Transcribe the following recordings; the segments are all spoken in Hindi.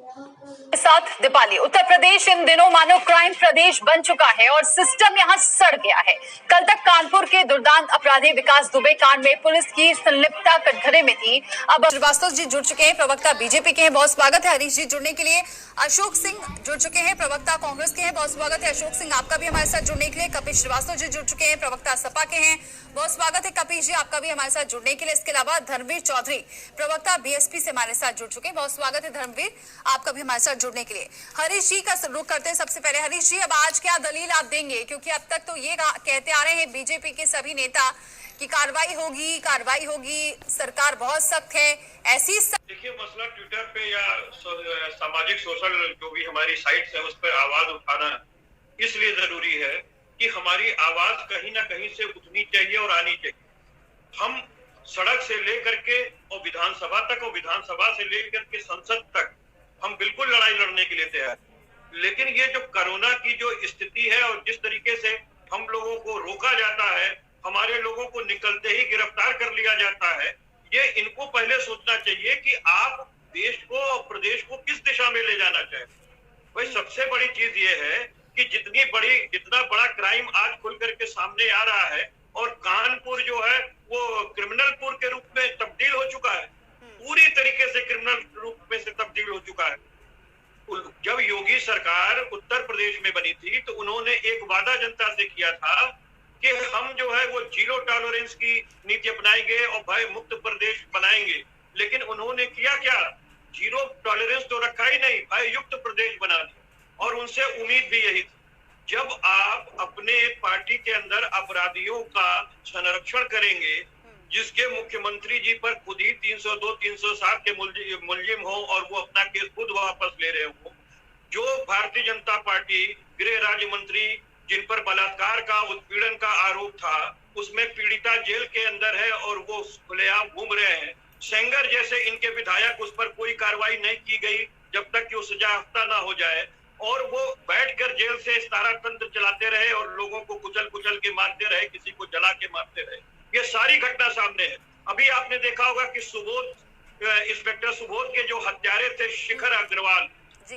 साथ दीपाली। उत्तर प्रदेश इन दिनों मानो क्राइम प्रदेश बन चुका है और सिस्टम यहां सड़ गया है। कल तक कानपुर के दुर्दांत अपराधी विकास दुबे कांड में पुलिस की संलिप्तता कटघरे में थी। अब श्रीवास्तव जी जुड़ चुके हैं, प्रवक्ता बीजेपी के हैं, बहुत स्वागत है। हरीश जी जुड़ने के लिए। अशोक सिंह जुड़ चुके हैं, प्रवक्ता कांग्रेस के हैं, बहुत स्वागत है। अशोक सिंह आपका भी हमारे साथ जुड़ने के लिए। कपिल श्रीवास्तव जी जुड़ चुके हैं, प्रवक्ता सपा के हैं, बहुत स्वागत है। कपिल जी आपका भी हमारे साथ जुड़ने के लिए। इसके अलावा धर्मवीर चौधरी प्रवक्ता बीएसपी से हमारे साथ जुड़ चुके हैं, बहुत स्वागत है धर्मवीर आपका भी हमारे साथ जुड़ने के लिए। हरीश जी का रुख करते हैं सबसे पहले। हरीश जी, अब आज क्या दलील आप देंगे, क्योंकि अब तक तो ये कहते आ रहे हैं बीजेपी के सभी नेता कि कार्रवाई होगी, सरकार बहुत सख्त है। ऐसी देखिए, मसला ट्विटर पे या सामाजिक सोशल जो भी हमारी साइट्स है उस पर आवाज उठाना इसलिए जरूरी है कि हमारी आवाज कहीं ना कहीं से उठनी चाहिए और आनी चाहिए। हम सड़क से लेकर के और विधानसभा तक और विधानसभा से लेकर के संसद तक हम बिल्कुल लड़ाई लड़ने के लिए तैयार, लेकिन ये जो कोरोना की जो स्थिति है और जिस तरीके से हम लोगों को रोका जाता है, हमारे लोगों को निकलते ही गिरफ्तार कर लिया जाता है, ये इनको पहले सोचना चाहिए कि आप देश को और प्रदेश को किस दिशा में ले जाना चाहते। भाई, सबसे बड़ी चीज ये है कि जितना बड़ा क्राइम आज खुल करके सामने आ रहा है और कानपुर जो है वो क्रिमिनलपुर के रूप में तब्दील हो चुका है, पूरी तरीके से क्रिमिनल रूप में से तब्दील हो चुका है। जब योगी सरकार उत्तर प्रदेश में बनी थी तो उन्होंने एक वादा जनता से किया था कि हम जो है वो जीरो टॉलरेंस की नीति अपनाएंगे और भय मुक्त प्रदेश बनाएंगे, लेकिन उन्होंने किया क्या? जीरो टॉलरेंस तो रखा ही नहीं, भय युक्त प्रदेश बना दिया। और उनसे उम्मीद भी यही थी, जब आप अपने पार्टी के अंदर अपराधियों का संरक्षण करेंगे, जिसके मुख्यमंत्री जी पर खुद ही 302, 307 के मुलजिम हो और वो अपना केस खुद वापस ले रहे हो, जो भारतीय जनता पार्टी गृह राज्य मंत्री जिन पर बलात्कार का उत्पीड़न का आरोप था, उसमें पीड़िता जेल के अंदर है और वो खुलेआम घूम रहे हैं। सेंगर जैसे इनके विधायक, उस पर कोई कार्रवाई नहीं की गई जब तक कि वो सजायाफ्ता ना हो जाए, और वो बैठकर जेल से तारा तंत्र चलाते रहे और लोगों को कुचल के मारते रहे, किसी को जला के मारते रहे। ये सारी घटना सामने है। अभी आपने देखा होगा कि इंस्पेक्टर सुबोध के जो हत्यारे थे शिखर अग्रवाल,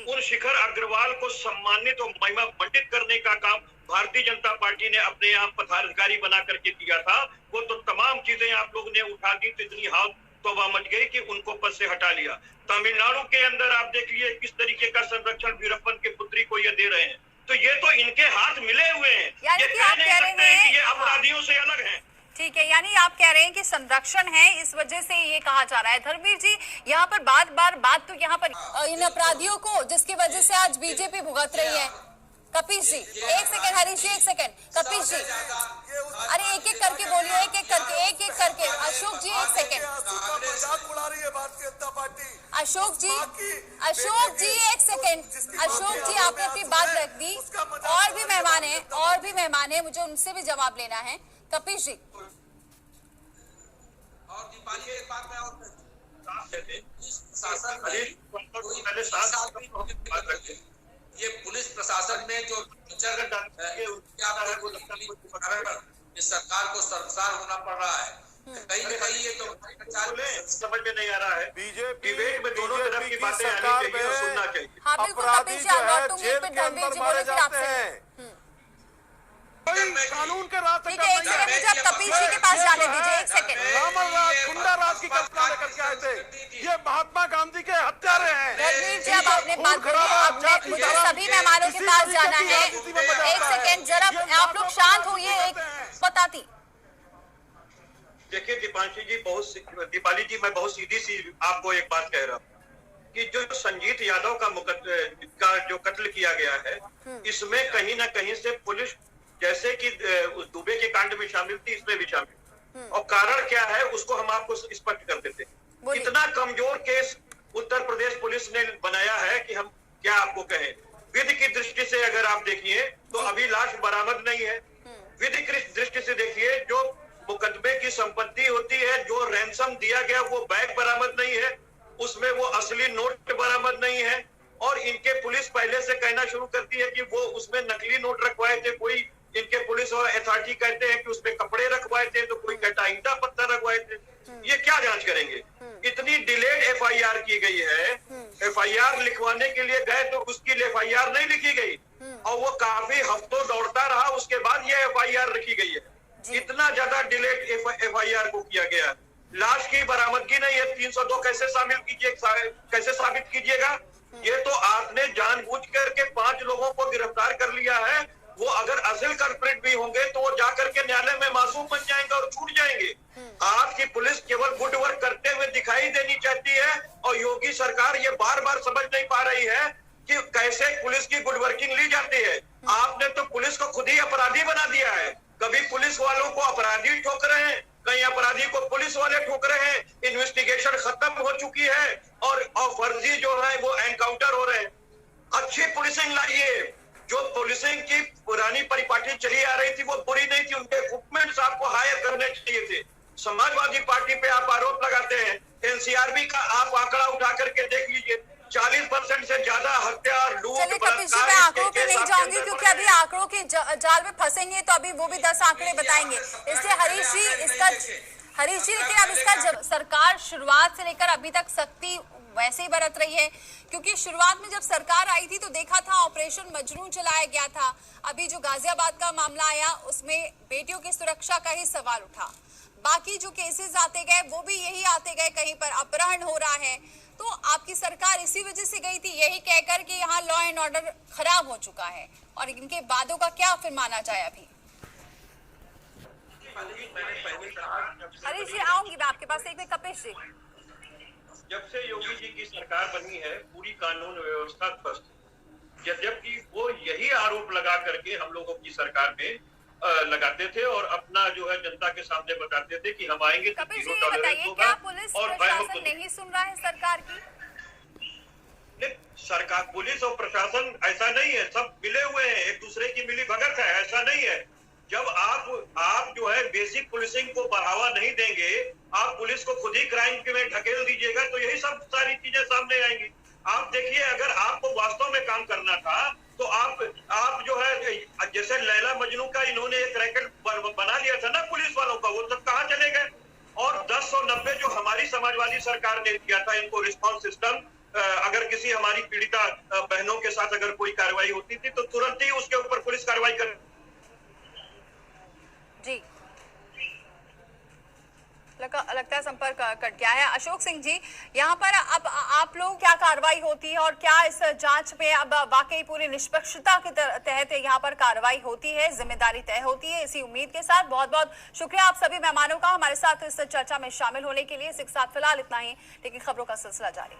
उन शिखर अग्रवाल को सम्मानित और महिमा मंडित करने का काम भारतीय जनता पार्टी ने अपने यहाँ पदाधिकारी बना करके किया था। वो तो तमाम चीजें आप लोग ने उठा दी तो इतनी हाथ तौबा मच गई कि उनको पद से हटा लिया। तमिलनाडु के अंदर आप देख लिए किस तरीके का संरक्षण वीरप्पन के पुत्री को ये दे रहे हैं, तो ये तो इनके हाथ मिले हुए हैं। ये कह नहीं सकते हैं कि ये अपराधियों से अलग है। ठीक है, यानी आप कह रहे हैं कि संरक्षण है, इस वजह से ये कहा जा रहा है। धर्मवीर जी, यहाँ पर बात तो यहाँ पर इन अपराधियों को जिसकी वजह से आज बीजेपी भुगत रही है। कपिल जी एक सेकंड, हरीश जी एक सेकंड, कपिल जी अरे एक एक करके बोलिए, एक एक करके। अशोक जी एक सेकंड, अशोक जी एक सेकंड। अशोक जी आपने अपनी बात रख दी, और भी मेहमान है, मुझे उनसे भी जवाब लेना है। कपिल जी, और दीपाली के बाद में और ये पुलिस प्रशासन में जो इस सरकार को शर्मसार होना पड़ रहा है। कहीं न कहीं ये तो समझ में नहीं आ रहा है। बीजेपी में दोनों तरफ की बातें आनी चाहिए और सुनना चाहिए। अपराधी जो है जेल के अंदर मारे जाते हैं, कानून के रास्ते ठीक है, एक सेकंड मुझे आप कपिल जी के पास जाने दीजिए, एक सेकंड। रामल राज गुंडा राज की कल्पना लेकर के आए थे, ये महात्मा गांधी के हत्यारे हैं। धर्मवीर जी, अब आपने बात बोली, मुझे सभी मेहमानों के पास जाना है। एक सेकंड जरा आप लोग शांत होइए, एक बताती। देखिए दीपाली जी, मैं बहुत सीधी सी आपको एक बात कह रहा हूँ कि जो संजीत यादव का जो कत्ल किया गया है, इसमें कहीं ना कहीं से पुलिस जैसे कि दुबे के कांड में शामिल थी, इसमें भी शामिल। और कारण क्या है उसको हम आपको स्पष्ट कर देते हैं। इतना कमजोर केस उत्तर प्रदेश पुलिस ने बनाया है कि हम क्या आपको कहें। विधि की दृष्टि से अगर आप देखिए तो अभी लाश बरामद नहीं है। विधि की दृष्टि से देखिए, जो मुकदमे की संपत्ति होती है, जो रैंसम दिया गया वो बैग बरामद नहीं है, उसमें वो असली नोट बरामद नहीं है। और इनके पुलिस पहले से कहना शुरू करती है कि वो उसमें नकली नोट रखवाए थे, कोई इनके पुलिस और अथॉरिटी कहते हैं कि उसमें कपड़े रखवाए थे, तो कोई कहता है ईंटा पत्थर रखवाए थे। ये क्या जांच करेंगे? इतनी डिलेड एफआईआर की गई है, एफआईआर लिखवाने के लिए गए तो उसकी एफआईआर नहीं लिखी गई और वो काफी हफ्तों दौड़ता रहा, उसके बाद ये एफआईआर लिखी गई है। इतना ज्यादा डिलेड एफआईआर को किया गया। लाश की बरामदगी नहीं है, 302 कैसे शामिल कीजिए, कैसे साबित कीजिएगा? ये तो आपने जानबूझ करके 5 लोगों को गिरफ्तार कर लिया है। वो अगर असल कल्प्रिट भी होंगे तो वो जाकर के न्यायालय में मासूम बन जाएंगे और छूट जाएंगे। आपकी पुलिस केवल गुड वर्क करते हुए दिखाई देनी चाहती है और योगी सरकार ये बार बार समझ नहीं पा रही है कि कैसे पुलिस की गुड वर्किंग ली जाती है। आपने तो पुलिस को खुद ही अपराधी बना दिया है। कभी पुलिस वालों को अपराधी ठोक रहे हैं, कहीं अपराधी को पुलिस वाले ठोक रहे हैं। इन्वेस्टिगेशन खत्म हो चुकी है और फर्जी जो है वो एनकाउंटर हो रहे हैं। अच्छी पुलिसिंग लाइए। जो पुलिसिंग की पुरानी परिपाटी चली आ रही थी वो बुरी नहीं थी, उनके इक्विपमेंट्स आपको हायर करने चाहिए थे। समाजवादी पार्टी पे आप आरोप लगाते हैं, एनसीआरबी का आप आंकड़ा उठा करके देख लीजिए, 40% से ज्यादा हत्या, लूट, चलिए कपिल जी, मैं आंकड़ों पे नहीं जाऊंगी क्योंकि अभी आंकड़ों के जाल में फंसेंगे तो अभी वो भी 10 आंकड़े बताएंगे। इसलिए हरीश जी लेकिन अब इसका सरकार शुरुआत से लेकर अभी तक सख्ती वैसे ही बरत रही है, क्योंकि शुरुआत में जब सरकार आई थी तो देखा था ऑपरेशन मजनू चलाया गया था। अभी जो गाजियाबाद का मामला आया उसमें बेटियों की सुरक्षा का ही सवाल उठा। बाकी जो केसेस आते गए वो भी यही आते गए, कहीं पर अपहरण हो रहा है। तो आपकी सरकार इसी वजह से गई थी, यही कहकर कि यहाँ लॉ एंड ऑर्डर खराब हो चुका है, और इनके वादों का क्या फिर माना जाए? अभी हरीश जी आऊंगी मैं आपके पास, एक मिनट कपिल जी। जब से योगी जी की सरकार बनी है पूरी कानून व्यवस्था ध्वस्त, जबकि वो यही आरोप लगा करके हम लोगों की सरकार में लगाते थे और अपना जो है जनता के सामने बताते थे कि हम आएंगे तो कपिल जी ये बताइए, क्या पुलिस प्रशासन नहीं सुन रहा है सरकार की? सरकार, पुलिस और प्रशासन ऐसा नहीं है, सब मिले हुए हैं, एक दूसरे की मिली भगत है, ऐसा नहीं है। जब आप जो है बेसिक पुलिसिंग को बढ़ावा नहीं देंगे, आप पुलिस को खुद ही क्राइम में ढकेल दीजिएगा तो यही सब सारी चीजें सामने आएंगी। आप देखिए, अगर आपको वास्तव में काम करना था तो आप जो है जैसे लैला मजनू का इन्होंने एक रैकेट बना लिया था ना पुलिस वालों का, वो सब कहाँ चले गए? और 1090 जो हमारी समाजवादी सरकार ने दिया था इनको रिस्पॉन्स सिस्टम, अगर किसी हमारी पीड़िता बहनों के साथ अगर कोई कार्रवाई होती थी तो तुरंत ही उसके ऊपर पुलिस कार्रवाई कर। जी लगता है संपर्क कट गया है। अशोक सिंह जी, यहाँ पर अब आप लोग क्या कार्रवाई होती है और क्या इस जांच में अब वाकई पूरी निष्पक्षता के तहत यहाँ पर कार्रवाई होती है, जिम्मेदारी तय होती है? इसी उम्मीद के साथ बहुत बहुत शुक्रिया आप सभी मेहमानों का हमारे साथ इस चर्चा में शामिल होने के लिए। इसके साथ फिलहाल इतना ही, लेकिन खबरों का सिलसिला जारी।